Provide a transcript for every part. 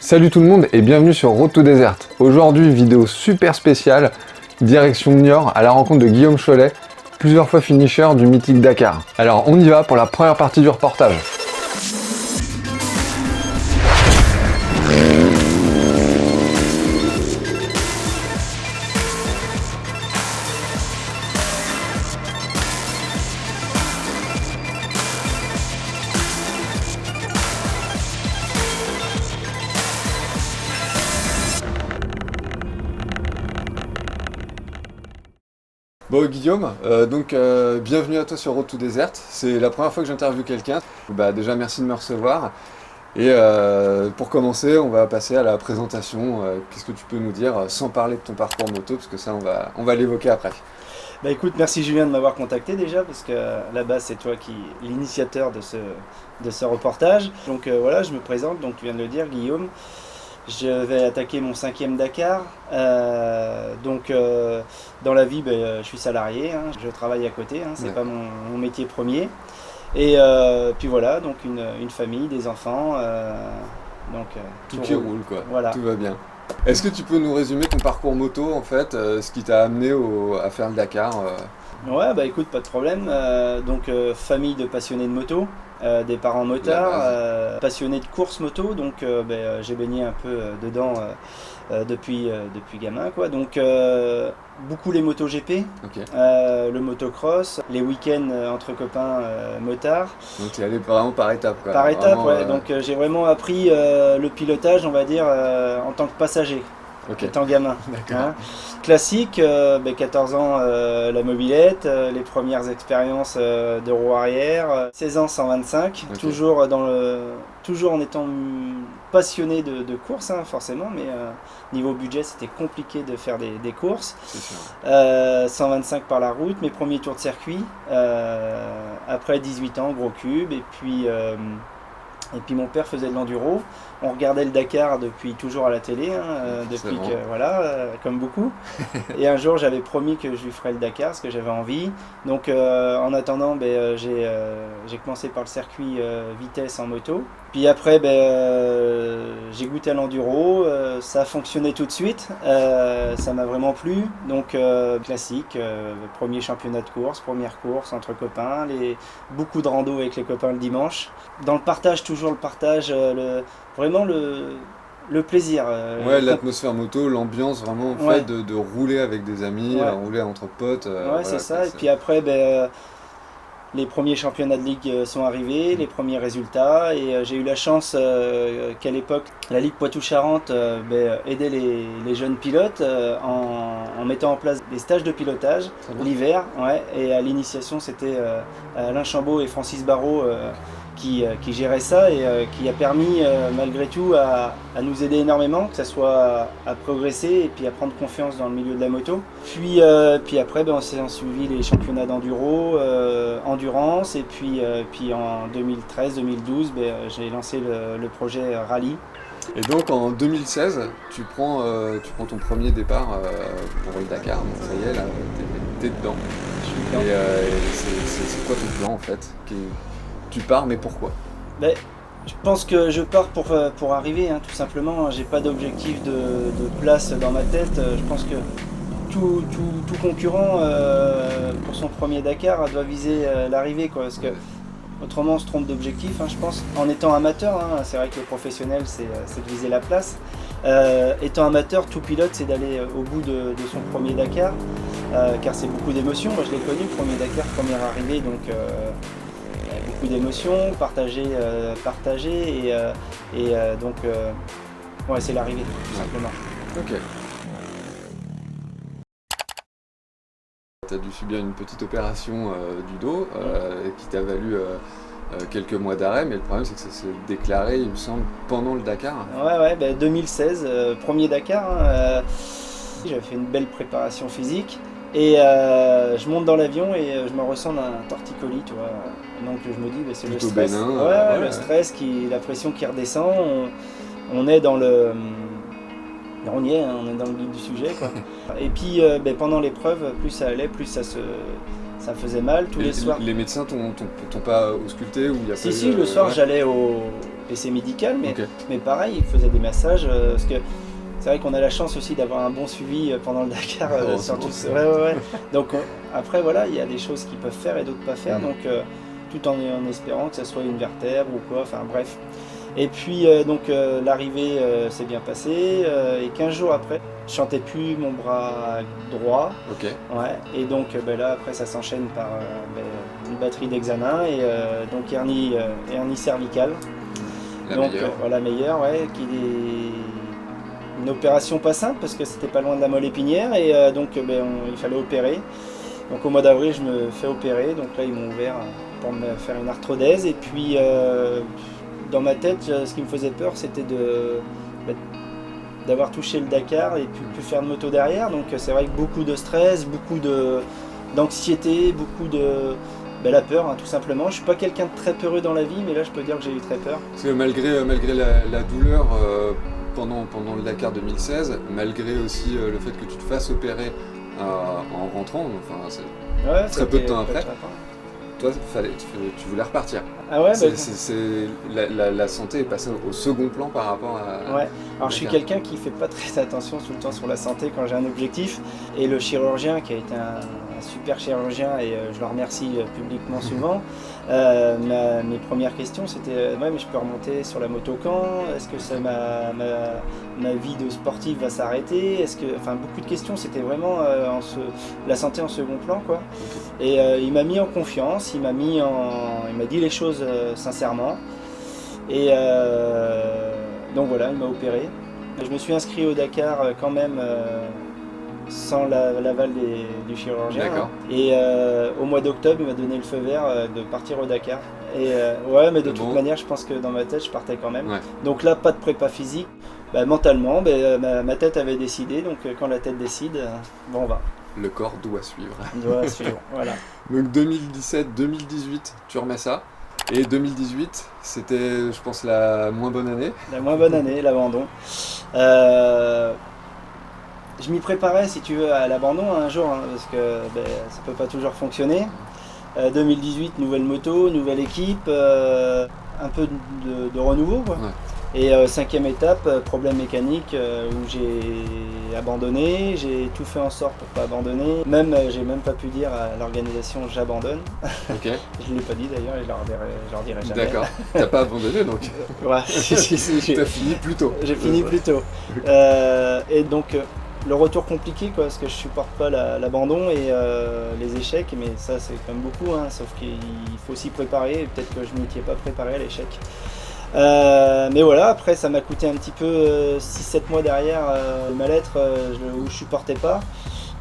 Salut tout le monde et bienvenue sur Road to Desert. Aujourd'hui, vidéo super spéciale, direction Niort à la rencontre de Guillaume Cholet, plusieurs fois finisher du mythique Dakar. Alors on y va pour la première partie du reportage. Bon Guillaume, bienvenue à toi sur Road to Desert. C'est la première fois que j'interviewe quelqu'un. Déjà merci de me recevoir. Et pour commencer, on va passer à la présentation. Qu'est-ce que tu peux nous dire sans parler de ton parcours moto, parce que ça on va l'évoquer après. Bah écoute, merci Julien de m'avoir contacté déjà, parce que à la base c'est toi qui es l'initiateur de ce reportage. Donc voilà, je me présente, donc tu viens de le dire, Guillaume. Je vais attaquer mon 5e Dakar. Dans la vie, je suis salarié, hein, je travaille à côté, hein, c'est pas mon métier premier. Et puis voilà, donc une famille, des enfants. Tout qui roule quoi, voilà. Tout va bien. Est-ce que tu peux nous résumer ton parcours moto en fait, ce qui t'a amené à faire le Dakar Ouais, bah écoute, pas de problème. Famille de passionnés de moto, des parents motards, passionnés de course moto, donc j'ai baigné un peu dedans depuis gamin, quoi. Donc beaucoup les motos GP, okay. Le motocross, les week-ends entre copains motards. Donc tu es allé vraiment par étapes, quoi. Par étapes, ouais. Donc j'ai vraiment appris le pilotage, on va dire, en tant que passager. Okay. Étant gamin. Hein. Classique, 14 ans la mobilette, les premières expériences de roue arrière, 16 ans 125, okay. Toujours en étant passionné de course, hein, forcément, mais niveau budget c'était compliqué de faire des courses. 125 par la route, mes premiers tours de circuit, après 18 ans, gros cube, et puis mon père faisait de l'enduro. On regardait le Dakar depuis toujours à la télé, hein, depuis que comme beaucoup. Et un jour, j'avais promis que je lui ferais le Dakar, parce que j'avais envie. Donc, en attendant, j'ai commencé par le circuit vitesse en moto. Puis après, j'ai goûté à l'enduro. Ça a fonctionné tout de suite. Ça m'a vraiment plu. Donc, classique, premier championnat de course, première course entre copains, beaucoup de rando avec les copains le dimanche. Dans le partage, toujours le partage, vraiment le plaisir. L'atmosphère moto, l'ambiance vraiment fait de rouler avec des amis, rouler entre potes. C'est ça. Et puis après, les premiers championnats de ligue sont arrivés, les premiers résultats. Et j'ai eu la chance qu'à l'époque, la Ligue Poitou-Charentes aidait les jeunes pilotes en mettant en place des stages de pilotage l'hiver. Et à l'initiation, c'était Alain Chambaud et Francis Barrault qui gérait ça et qui a permis malgré tout à nous aider énormément, que ça soit à progresser et puis à prendre confiance dans le milieu de la moto. Puis après, on s'est suivi les championnats d'enduro, endurance, et puis en 2013-2012, j'ai lancé le projet Rallye. Et donc en 2016, tu prends ton premier départ pour le Dakar, donc ça y est, là, t'es dedans. Je suis dedans. Et c'est quoi ton plan en fait? Tu pars, mais pourquoi? Je pense que je pars pour arriver, hein, tout simplement. J'ai pas d'objectif de place dans ma tête. Je pense que tout concurrent pour son premier Dakar doit viser l'arrivée, quoi, parce que autrement on se trompe d'objectif, hein, je pense. En étant amateur, hein, c'est vrai que le professionnel c'est de viser la place. Étant amateur, tout pilote c'est d'aller au bout de son premier Dakar, car c'est beaucoup d'émotions. Moi je l'ai connu, premier Dakar, première arrivée, donc beaucoup d'émotions, partagées, c'est l'arrivée, tout simplement. Ok. Tu as dû subir une petite opération du dos qui t'a valu quelques mois d'arrêt, mais le problème c'est que ça s'est déclaré, il me semble, pendant le Dakar. 2016, premier Dakar. J'avais fait une belle préparation physique. Et je monte dans l'avion et je me ressens d'un torticolis, tu vois. Donc je me dis, c'est le stress. Bénin, le stress, la pression qui redescend. On est dans le... On y est, hein, on est dans le vif du sujet, quoi. Et puis pendant l'épreuve, plus ça allait, plus ça me faisait mal tous les soirs. Les médecins t'ont pas ausculté ou il y a Si, le soir j'allais au PC médical, Ok. mais pareil, il faisait des massages, parce que c'est vrai qu'on a la chance aussi d'avoir un bon suivi pendant le Dakar, sur tout ça. Ouais. Donc après voilà, il y a des choses qu'ils peuvent faire et d'autres pas faire, donc tout en espérant que ça soit une vertèbre ou quoi, enfin bref. Et puis l'arrivée s'est bien passée, et 15 jours après, je sentais plus mon bras droit. Ok. Ouais, et donc là après ça s'enchaîne par une batterie d'examens, et donc hernie cervicale. La Donc meilleure. voilà, meilleure, ouais, qui est une opération pas simple parce que c'était pas loin de la moelle épinière, et il fallait opérer. Donc au mois d'avril je me fais opérer, donc là ils m'ont ouvert pour me faire une arthrodèse, et puis dans ma tête ce qui me faisait peur c'était d'avoir touché le Dakar et puis plus faire de moto derrière, donc c'est vrai que beaucoup de stress, beaucoup d'anxiété, beaucoup de la peur, hein, tout simplement. Je suis pas quelqu'un de très peureux dans la vie, mais là je peux dire que j'ai eu très peur. Parce que malgré la douleur pendant le Dakar 2016, malgré aussi le fait que tu te fasses opérer en rentrant, enfin c'est Ouais, très peu de temps après, très peu. toi tu voulais repartir. Ah ouais, La santé est passée au second plan par rapport à... Ouais, alors je suis quelqu'un qui fait pas très attention tout le temps sur la santé quand j'ai un objectif, et le chirurgien qui a été un super chirurgien, et je le remercie publiquement souvent, mes premières questions c'était ouais, mais je peux remonter sur la moto quand? Est-ce que ça, ma vie de sportif va s'arrêter? Enfin beaucoup de questions, c'était vraiment la santé en second plan quoi. Et il m'a mis en confiance, il m'a dit les choses sincèrement, et donc voilà, il m'a opéré. Je me suis inscrit au Dakar quand même sans l'aval du chirurgien. D'accord. Et au mois d'octobre, il m'a donné le feu vert de partir au Dakar. Et ouais, mais de toute manière, je pense que dans ma tête, je partais quand même. Ouais. Donc là, pas de prépa physique. Mentalement, ma tête avait décidé. Donc quand la tête décide, on va. Le corps doit suivre. Doit suivre, voilà. Donc 2017-2018, tu remets ça. Et 2018, c'était, je pense, la moins bonne année. La moins bonne année, l'abandon. Je m'y préparais, si tu veux, à l'abandon un jour, hein, parce que ça peut pas toujours fonctionner. 2018, nouvelle moto, nouvelle équipe, un peu de renouveau, quoi. Ouais. Et 5e étape, problème mécanique, où j'ai abandonné, j'ai tout fait en sorte pour pas abandonner. J'ai même pas pu dire à l'organisation j'abandonne. Ok. Je l'ai pas dit d'ailleurs, et je leur dirai jamais. D'accord. T'as pas abandonné donc. Ouais, si. T'as fini plus tôt. J'ai fini plus tôt. Et donc le retour compliqué quoi, parce que je supporte pas l'abandon et les échecs, mais ça c'est comme beaucoup, hein, sauf qu'il faut s'y préparer, et peut-être que je m'y étais pas préparé à l'échec. Mais voilà, après ça m'a coûté un petit peu 6-7 mois derrière le mal-être où je supportais pas.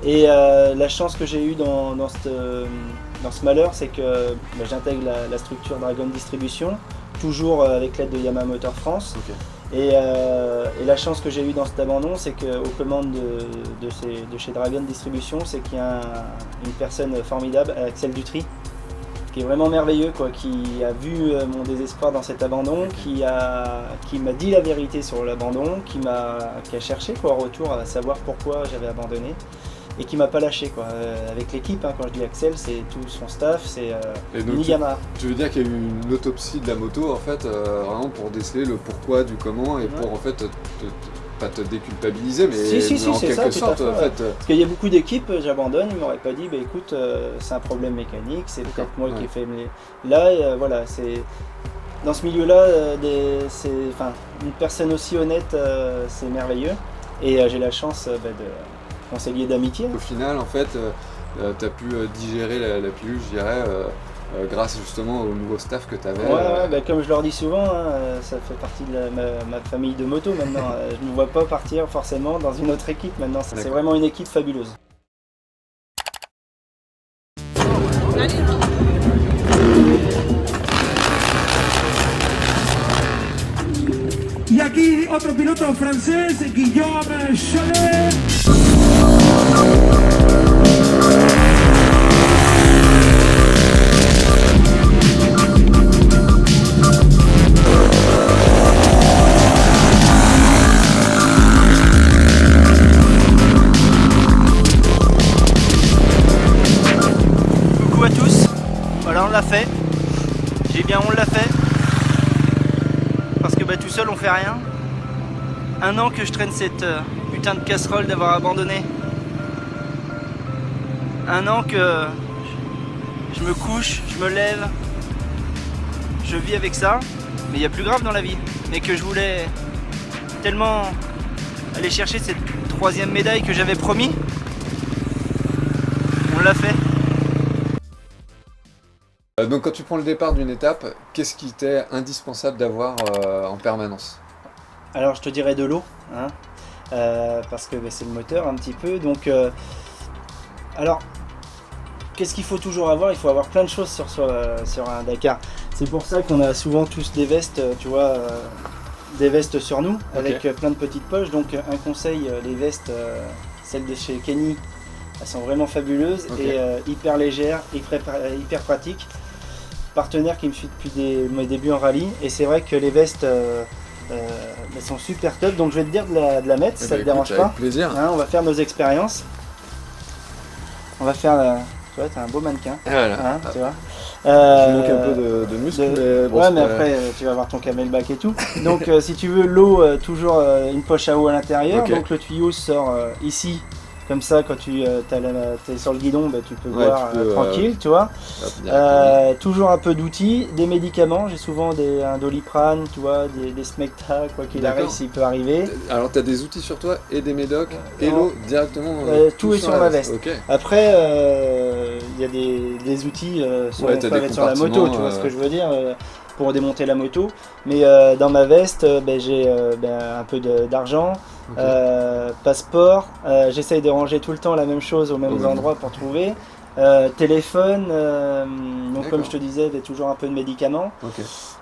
Et la chance que j'ai eue dans ce malheur, c'est que j'intègre la structure Dragon Distribution, toujours avec l'aide de Yamaha Motor France. Ok. Et la chance que j'ai eue dans cet abandon, c'est qu'aux commandes de chez Dragon Distribution, c'est qu'il y a une personne formidable, Axel Dutry, qui est vraiment merveilleux, quoi, qui a vu mon désespoir dans cet abandon, qui m'a dit la vérité sur l'abandon, qui a cherché quoi, en retour à savoir pourquoi j'avais abandonné, et qui m'a pas lâché quoi. Avec l'équipe, hein, quand je dis Axel, c'est tout son staff, c'est Yamaha. Tu veux dire qu'il y a eu une autopsie de la moto en fait, vraiment pour déceler le pourquoi du comment et pour en fait pas te déculpabiliser, mais en quelque sorte en fait. Parce qu'il y a beaucoup d'équipes, j'abandonne, ils m'auraient pas dit écoute, c'est un problème mécanique, c'est peut-être moi qui ai fait. Mais là, voilà, c'est dans ce milieu-là, une personne aussi honnête, c'est merveilleux, et j'ai la chance de conseiller d'amitié. Au final, en fait, tu as pu digérer la pilule, je dirais, grâce justement au nouveau staff que tu avais. Ouais, comme je leur dis souvent, hein, ça fait partie de ma famille de moto maintenant. Je ne me vois pas partir forcément dans une autre équipe maintenant. C'est vraiment une équipe fabuleuse. Y aquí otro piloto francés, Guillaume Cholet. Coucou à tous, voilà on l'a fait. J'ai bien on l'a fait. bah, tout seul on fait rien. 1 an que je traîne cette putain de casserole d'avoir abandonné. 1 an que je me couche, je me lève, je vis avec ça, mais il y a plus grave dans la vie. Mais que je voulais tellement aller chercher cette 3e médaille que j'avais promis, on l'a fait. Donc quand tu prends le départ d'une étape, qu'est-ce qui t'est indispensable d'avoir en permanence? Alors je te dirais de l'eau, hein, parce que c'est le moteur un petit peu. Donc, alors, qu'est-ce qu'il faut toujours avoir? Il faut avoir plein de choses sur un Dakar. C'est pour ça qu'on a souvent tous des vestes, tu vois, des vestes sur nous, avec plein de petites poches. Donc un conseil, les vestes, celles de chez Kenny, elles sont vraiment fabuleuses et hyper légères, hyper pratiques. Partenaire qui me suit depuis mes débuts en rallye, et c'est vrai que les vestes elles sont super top, donc je vais te dire de la mettre si ça te dérange pas. Avec plaisir. Hein, on va faire nos expériences. On va faire. Tu vois, t'as un beau mannequin. Voilà. Hein, tu vois. Je manque un peu de muscle, mais bon, ouais, mais après tu vas avoir ton camelback et tout. Donc si tu veux l'eau, toujours une poche à eau à l'intérieur. Donc le tuyau sort ici. Comme ça, quand tu es sur le guidon, bah, tu peux boire tranquille, tu vois. Toujours un peu d'outils, des médicaments. J'ai souvent un Doliprane, tu vois, des Smecta, quoi qu'il arrive, s'il peut arriver. Alors, tu as des outils sur toi et des médocs et l'eau directement. Tout est sur ma veste. Après, il y a des outils sur la moto, tu vois ce que je veux dire, pour démonter la moto. Mais dans ma veste, j'ai un peu d'argent. Passeport, j'essaye de ranger tout le temps la même chose aux mêmes endroits pour trouver. Téléphone, donc comme je te disais, toujours un peu de médicaments.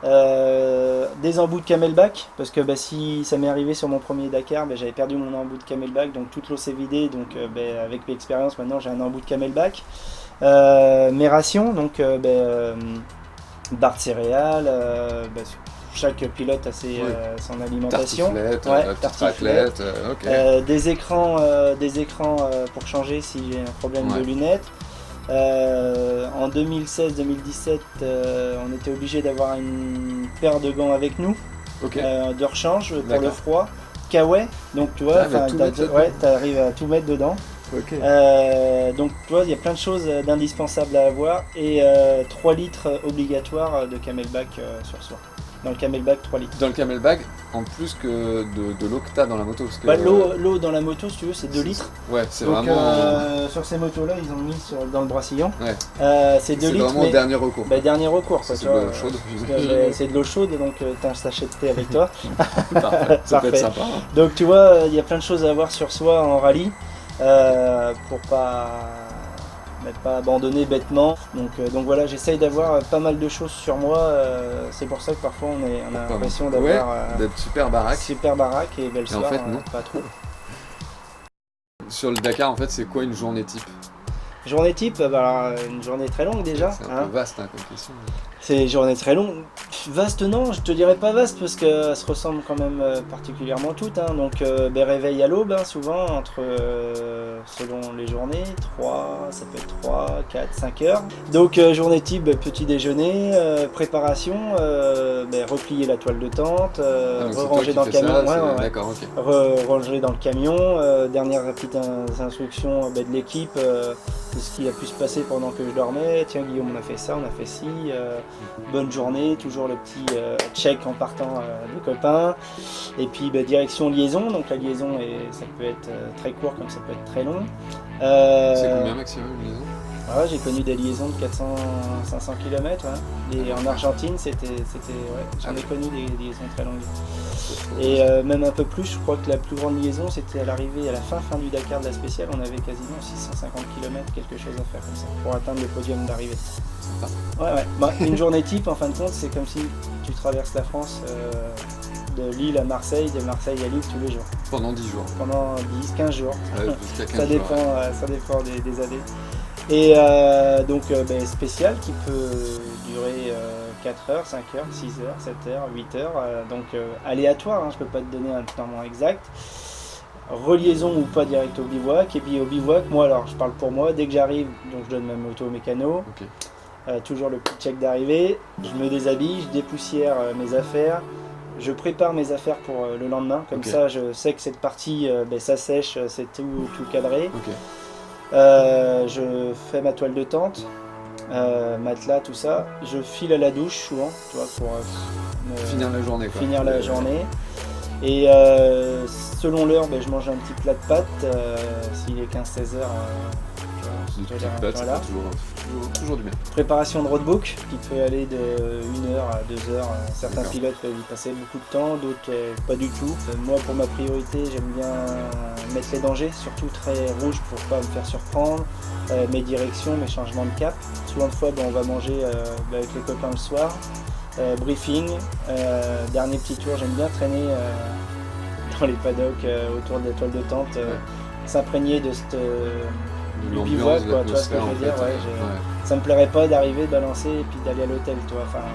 Des embouts de camelback, parce que si ça m'est arrivé sur mon premier Dakar, j'avais perdu mon embout de camelback, donc toute l'eau s'est vidée, donc avec l'expérience maintenant j'ai un embout de camelback. Mes rations, donc barres de céréales, chaque pilote a son alimentation. Tartiflette, des écrans pour changer si j'ai un problème de lunettes. En 2016-2017, on était obligé d'avoir une paire de gants avec nous, de rechange pour le froid. Kawaii, donc tu vois, tu arrives à tout mettre dedans. Donc tu vois, il y a plein de choses d'indispensables à avoir, et 3 litres obligatoires de camelback sur soi. Dans le camelback, 3 litres. Dans le camelback, en plus que de l'eau que tu as dans la moto, parce que l'eau dans la moto, si tu veux, c'est 2 litres. Ouais, c'est donc, vraiment. sur ces motos-là, ils ont mis dans le brassillon. C'est 2 litres. C'est vraiment dernier recours. Dernier recours. C'est de l'eau chaude. C'est de l'eau chaude, donc tu as un sachet de thé avec toi. Parfait. Ça peut être sympa. Donc tu vois, il y a plein de choses à avoir sur soi en rallye pour pas abandonner bêtement. Donc voilà, j'essaye d'avoir pas mal de choses sur moi. C'est pour ça que parfois on a l'impression d'avoir d'être super baraque. Super baraque, et le soir, en fait, non. pas trop. Sur le Dakar, en fait, c'est quoi une journée type? Journée type, une journée très longue déjà. C'est un peu vaste comme question. C'est une journée très longue. Vaste, non, je te dirais pas vaste, parce qu'elles se ressemblent quand même particulièrement toutes. Donc réveil à l'aube, souvent, selon les journées, ça peut être 3, 4, 5 heures. Donc journée type, petit déjeuner, préparation, replier la toile de tente, ranger dans le camion. Ranger dans le camion, dernière petite instruction de l'équipe, de ce qui a pu se passer pendant que je dormais. Tiens Guillaume, on a fait ça, on a fait ci. Bonne journée, toujours le petit check en partant des copains. Et puis direction liaison, donc la liaison ça peut être très court comme ça peut être très long. C'est combien maximum une liaison? J'ai connu des liaisons de 400-500 km. Et en Argentine, j'en ai connu des liaisons très longues. Et même un peu plus, je crois que la plus grande liaison, c'était à l'arrivée, à la fin du Dakar de la spéciale, on avait quasiment 650 km, quelque chose à faire comme ça, pour atteindre le podium d'arrivée. Une journée type, en fin de compte, c'est comme si tu traverses la France de Lille à Marseille, de Marseille à Lille tous les jours. Pendant 10 jours. Pendant 10-15 jours. Jusqu'à 15 ça dépend des années. Et spécial qui peut durer 4 heures, 5 heures, 6 heures, 7 heures, 8 heures. Donc aléatoire, je peux pas te donner un temps exact. Reliaison ou pas direct au bivouac. Et puis au bivouac, moi alors je parle pour moi, dès que j'arrive, donc je donne ma moto au mécano. Toujours le petit check d'arrivée, je me déshabille, je dépoussière mes affaires, je prépare mes affaires pour le lendemain. Comme ça, je sais que cette partie, ça sèche, c'est tout cadré. Je fais ma toile de tente, matelas, tout ça. Je file à la douche souvent, tu vois, pour finir la journée. Finir la journée. Et selon l'heure, je mange un petit plat de pâtes. S'il est 15-16 heures, voilà. Toujours du bien. Préparation de roadbook qui peut aller de 1 heure à 2 heures. Certains pilotes peuvent y passer beaucoup de temps, d'autres pas du tout. Moi, pour ma priorité, j'aime bien mettre les dangers, surtout très rouge pour pas me faire surprendre. Mes directions, mes changements de cap. Souvent de fois, on va manger avec les copains le soir. Briefing, dernier petit tour, j'aime bien traîner dans les paddocks autour des toiles de tente, s'imprégner de cette du bivouac, quoi, tu vois ce que je veux dire, ça me plairait pas d'arriver, de balancer et puis d'aller à l'hôtel, toi. Enfin,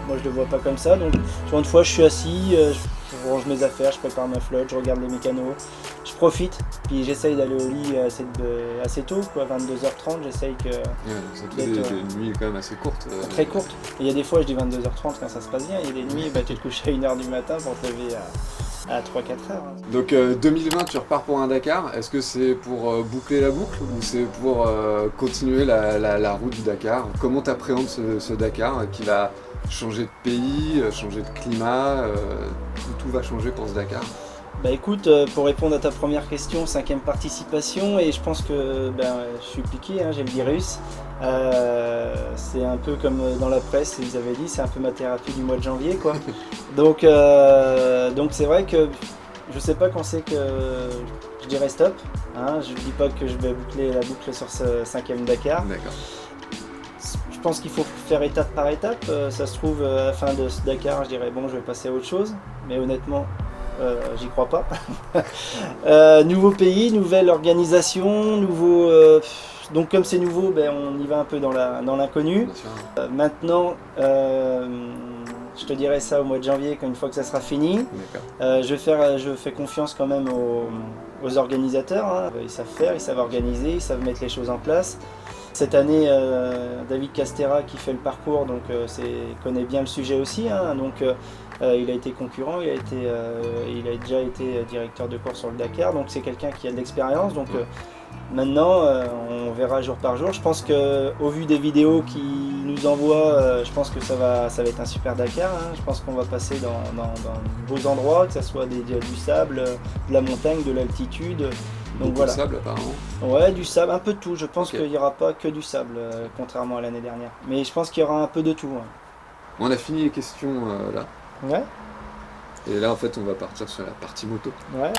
moi je le vois pas comme ça, donc souvent de fois je suis assis, je range mes affaires, je prépare ma flotte, je regarde les mécanos, je profite, puis j'essaye d'aller au lit assez tôt, quoi, 22h30, j'essaye que... ça te fait des nuits quand même assez courtes. Très courtes, et il y a des fois je dis 22h30 quand ça se passe bien, il y a des nuits, tu te couches à 1h du matin pour te lever à 3-4 heures. Donc 2020, tu repars pour un Dakar. Est-ce que c'est pour boucler la boucle ou c'est pour continuer la route du Dakar? Comment tu appréhendes ce Dakar qui va changer de pays, changer de climat, tout va changer pour ce Dakar? Écoute, pour répondre à ta première question, 5e participation, et je pense que je suis piqué, j'ai le virus. C'est un peu comme dans la presse, ils avaient dit, c'est un peu ma thérapie du mois de janvier, quoi. Donc c'est vrai que je sais pas quand c'est que je dirais stop. Je dis pas que je vais boucler la boucle sur ce 5e Dakar. D'accord. Je pense qu'il faut faire étape par étape. Ça se trouve, à la fin de ce Dakar, je dirais bon, je vais passer à autre chose. Mais honnêtement, j'y crois pas. Nouveau pays, nouvelle organisation, nouveau... donc comme c'est nouveau, on y va un peu dans l'inconnu. Maintenant, je te dirai ça au mois de janvier, une fois que ça sera fini. Je fais confiance quand même aux organisateurs. Ils savent faire, ils savent organiser, ils savent mettre les choses en place. Cette année, David Castera qui fait le parcours, donc connaît bien le sujet aussi. Il a été concurrent, il a déjà été directeur de course sur le Dakar, donc c'est quelqu'un qui a de l'expérience. Donc maintenant, on verra jour par jour. Je pense qu'au vu des vidéos qu'il nous envoie, je pense que ça va être un super Dakar. Je pense qu'on va passer dans de beaux endroits, que ce soit du sable, de la montagne, de l'altitude. Donc voilà. Du sable apparemment. Ouais, du sable, un peu de tout. Je pense qu'il n'y aura pas que du sable, contrairement à l'année dernière. Mais je pense qu'il y aura un peu de tout. On a fini les questions là. Ouais. Et là en fait on va partir sur la partie moto. Ouais.